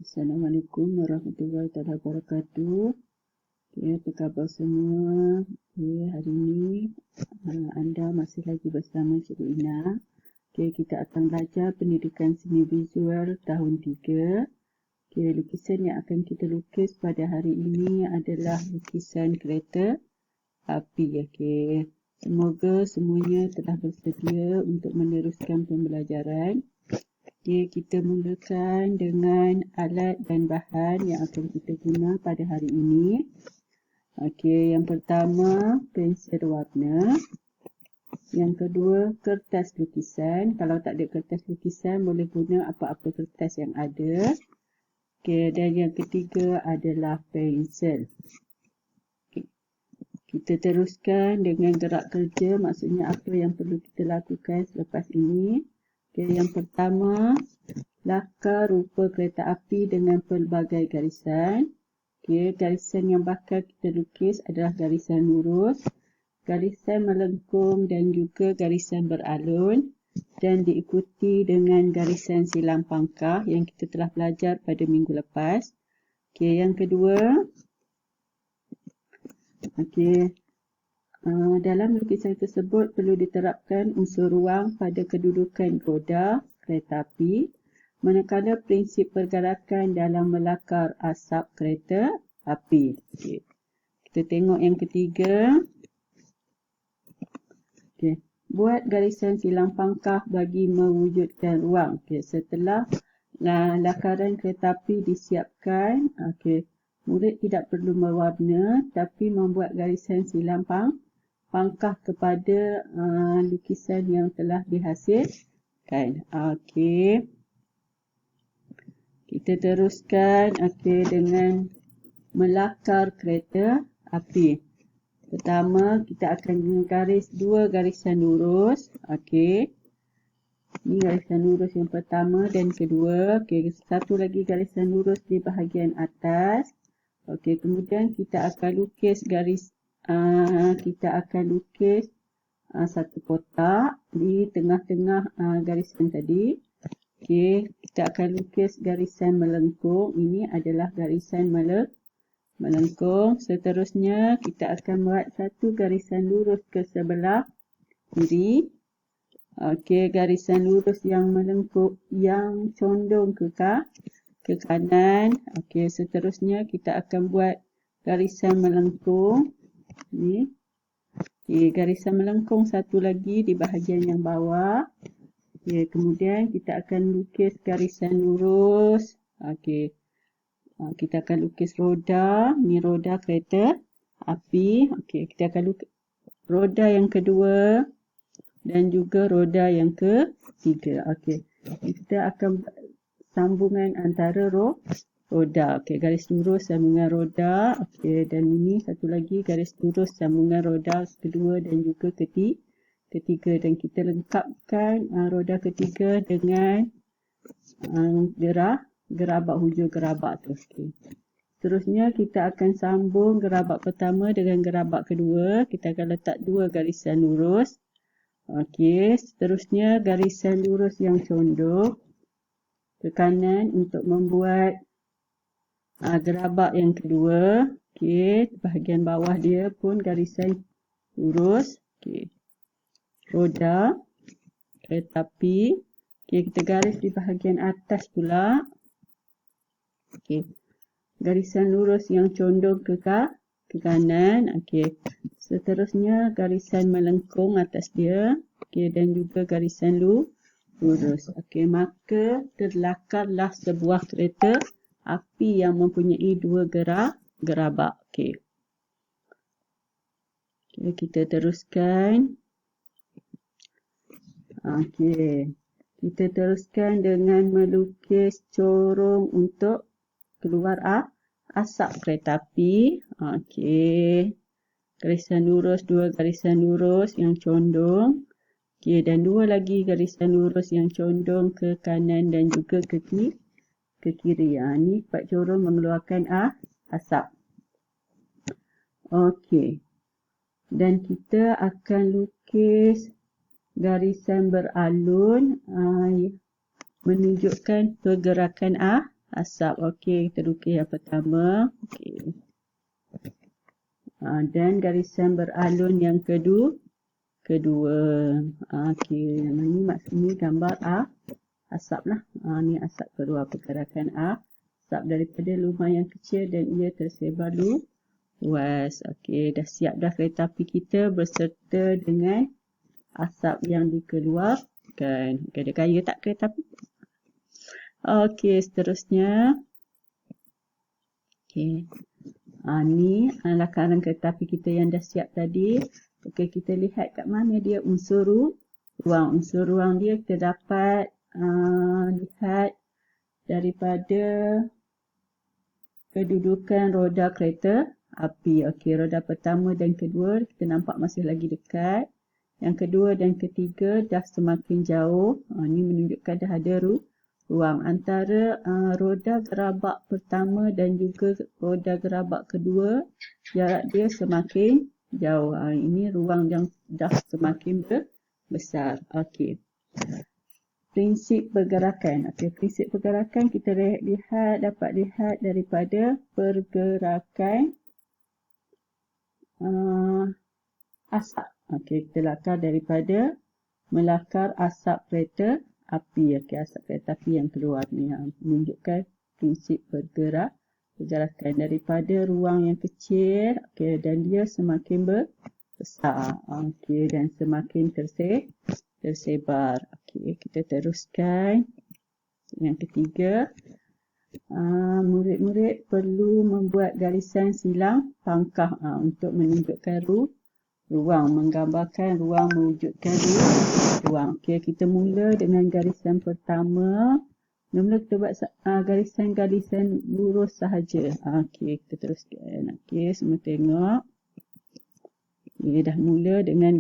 Assalamualaikum warahmatullahi wabarakatuh. Okay, apa khabar semua? Okay, hari ini anda masih lagi bersama Cikgu Ina. Okay, kita akan belajar pendidikan seni visual tahun 3. Okay, lukisan yang akan kita lukis pada hari ini adalah lukisan kereta api. Okay. Semoga semuanya telah bersedia untuk meneruskan pembelajaran. Okay, kita mulakan dengan alat dan bahan yang akan kita guna pada hari ini. Okay, yang pertama pensel warna. Yang kedua kertas lukisan. Kalau tak ada kertas lukisan boleh guna apa-apa kertas yang ada. Okay, dan yang ketiga adalah pensel. Okay. Kita teruskan dengan gerak kerja, maksudnya apa yang perlu kita lakukan selepas ini. Okay, yang pertama, lakar rupa kereta api dengan pelbagai garisan. Okay, garisan yang bakal kita lukis adalah garisan lurus, garisan melengkung dan juga garisan beralun, dan diikuti dengan garisan silang pangkah yang kita telah belajar pada minggu lepas. Okay, yang kedua, dalam lukisan tersebut perlu diterapkan unsur ruang pada kedudukan roda kereta api, manakala prinsip pergerakan dalam melakar asap kereta api. Okay. Kita tengok yang ketiga. Okay. Buat garisan silang pangkah bagi mewujudkan ruang. Okay. Setelah lakaran kereta api disiapkan, murid tidak perlu mewarna tapi membuat garisan silang pangkah kepada lukisan yang telah dihasilkan. Okey. Kita teruskan dengan melakar kereta api. Pertama, kita akan garis dua garisan lurus. Okey. Ini garisan lurus yang pertama dan kedua. Okey, satu lagi garisan lurus di bahagian atas. Okey, kemudian kita akan lukis satu kotak di tengah-tengah garisan tadi. Okey, kita akan lukis garisan melengkung. Ini adalah garisan melengkung. Seterusnya, kita akan buat satu garisan lurus ke sebelah kiri. Okey, garisan lurus yang melengkung, yang condong ke kanan. Okey, seterusnya kita akan buat garisan melengkung. Ni. Okey, garisan melengkung satu lagi di bahagian yang bawah. Okey, kemudian kita akan lukis garisan lurus. Okey. Kita akan lukis roda. Ni roda kereta api. Okey, kita akan lukis roda yang kedua dan juga roda yang ketiga. Okey. Kita akan sambungan antara roda. Okey, garis lurus sambungan roda. Okey, dan ini satu lagi garis lurus sambungan roda kedua dan juga ketiga, dan kita lengkapkan roda ketiga dengan gerabak hujung gerabak tu. Okey. Seterusnya kita akan sambung gerabak pertama dengan gerabak kedua. Kita akan letak dua garisan lurus. Okey, seterusnya garisan lurus yang condong ke kanan untuk membuat gerabak yang kedua. Okey, bahagian bawah dia pun garisan lurus. Okey. Roda kereta api. Okey, kita garis di bahagian atas pula. Okey. Garisan lurus yang condong ke kanan. Okey. Seterusnya garisan melengkung atas dia. Okey, dan juga garisan lurus. Okey, maka terlakarlah sebuah kereta api yang mempunyai dua gerabak. Okey. Okey, kita teruskan. Okey. Kita teruskan dengan melukis corong untuk keluar asap kereta api. Okey. Garisan lurus, dua garisan lurus yang condong. Okey, dan dua lagi garisan lurus yang condong ke kanan dan juga ke kiri. Ini buat corong mengeluarkan asap. Okey. Dan kita akan lukis garisan beralun menunjukkan pergerakan asap. Okey, kita lukis yang pertama. Okey. Dan garisan beralun yang kedua. Okey, ini maksudnya gambar asap lah. Ni asap keluar pergerakan asap daripada lubang yang kecil dan ia tersebar luas. Okey, dah siap dah kereta api kita berserta dengan asap yang dikeluarkan. Okey, ada gaya tak kereta api? Okey, seterusnya. Okey. Ni lakaran kereta api kita yang dah siap tadi. Okey, kita lihat kat mana dia unsur ruang. Unsur ruang dia kita dapat lihat daripada kedudukan roda kereta api. Okey, roda pertama dan kedua kita nampak masih lagi dekat. Yang kedua dan ketiga dah semakin jauh. Ini menunjukkan dah ada ruang antara roda gerabak pertama dan juga roda gerabak kedua. Jarak dia semakin jauh. Ini ruang yang dah semakin besar. Okey. Prinsip pergerakan. Okey, prinsip pergerakan kita dapat lihat daripada pergerakan asap. Okey, kita lakar daripada melakar asap kereta api. Okey, asap kereta api yang keluar ni menunjukkan prinsip pergerakan daripada ruang yang kecil. Okey, dan dia semakin besar. Okey, dan semakin tersebar. Okey, kita teruskan yang ketiga. Murid-murid perlu membuat garisan silang pangkah untuk menunjukkan ruang, menggambarkan ruang, mewujudkan ruang. Okey, kita mula dengan garisan pertama. Mula kita buat garisan lurus sahaja. Okey, kita teruskan. Okey, semua tengok. Okey, dah mula dengan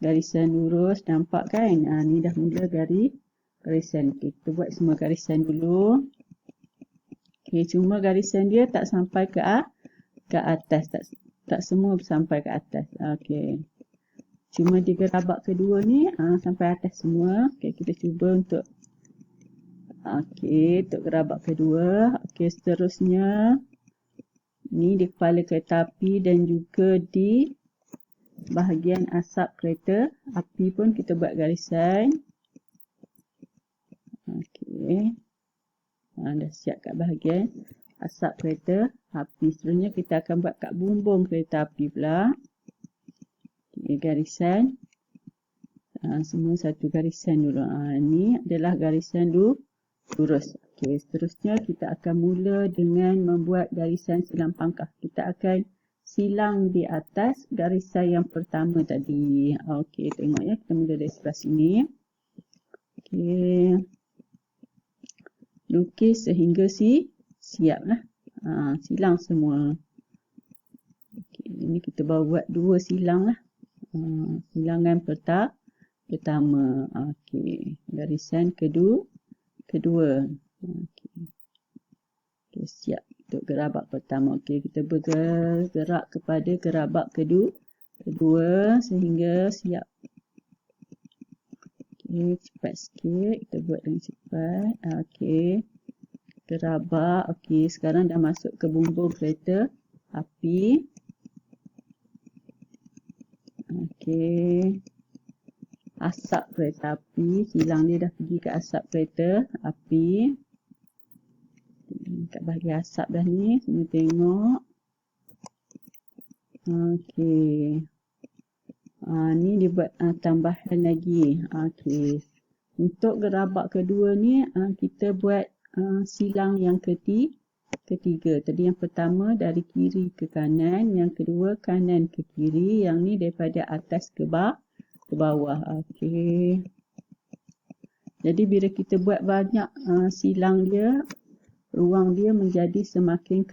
garisan lurus, nampak kan? Ni dah mula garisan. Okey, kita buat semua garisan dulu. Okey, cuma garisan dia tak sampai ke atas, tak semua sampai ke atas. Okey. Cuma di gerabak kedua ni sampai atas semua. Okey, kita cuba untuk gerabak kedua. Okey, seterusnya ni di kepala kereta api dan juga di bahagian asap kereta api pun kita buat garisan. Okey. Dah siap kat bahagian asap kereta api. Seterusnya kita akan buat kat bumbung kereta api pula. Okay, garisan. Semua satu garisan dulu. Ini adalah garisan lurus. Okay, seterusnya kita akan mula dengan membuat garisan silang pangkah. Kita akan silang di atas garisan yang pertama tadi. Okey, tengok ya. Kita mula dari sebelah sini. Okey. Lukis sehingga siap lah. Silang semua. Okey, ini kita baru buat dua silang lah. Silangan pertama. Okey, garisan kedua. Okey, siap untuk gerabak pertama. Okey, kita bergerak kepada gerabak kedua sehingga siap. Okey, cepat sikit. Kita buat dengan cepat. Okey. Gerabak. Okey, sekarang dah masuk ke bumbung kereta api. Okey. Asap kereta api. Silang dia dah pergi ke asap kereta api. Kat bahagian asap dah ni. Semua tengok. Okey. Ni dia buat tambahan lagi. Okey. Untuk gerabak kedua ni kita buat silang yang ketiga. Tadi yang pertama dari kiri ke kanan, yang kedua kanan ke kiri, yang ni daripada atas ke bawah. Okey. Jadi bila kita buat banyak silang dia, ruang dia menjadi semakin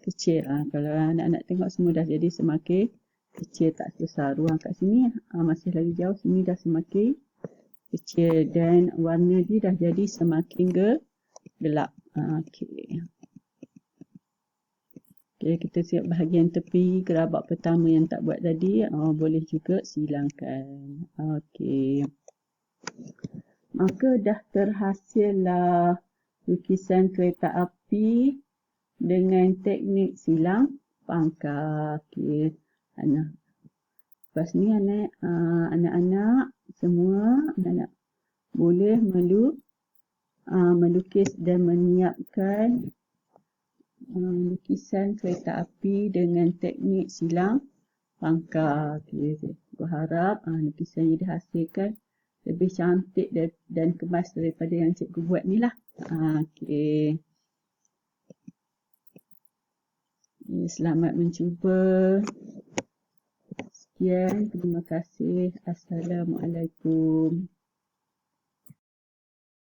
kecil. Kalau anak-anak tengok semua dah jadi semakin kecil, tak besar. Ruang kat sini masih lagi jauh, sini dah semakin kecil dan warna dia dah jadi semakin gelap. Okey. Okey, kita siap bahagian tepi gerabak pertama yang tak buat tadi. Boleh juga silangkan. Okey. Maka dah terhasillah lukisan kereta api dengan teknik silang pangkal. Okey. Lepas ni anak-anak semua boleh melukis dan menyiapkan lukisan kereta api dengan teknik silang pangkal. Okay. Berharap lukisan yang dihasilkan lebih cantik dan kemas daripada yang cikgu buat ni lah. Okay. Selamat mencuba. Sekian, terima kasih. Assalamualaikum.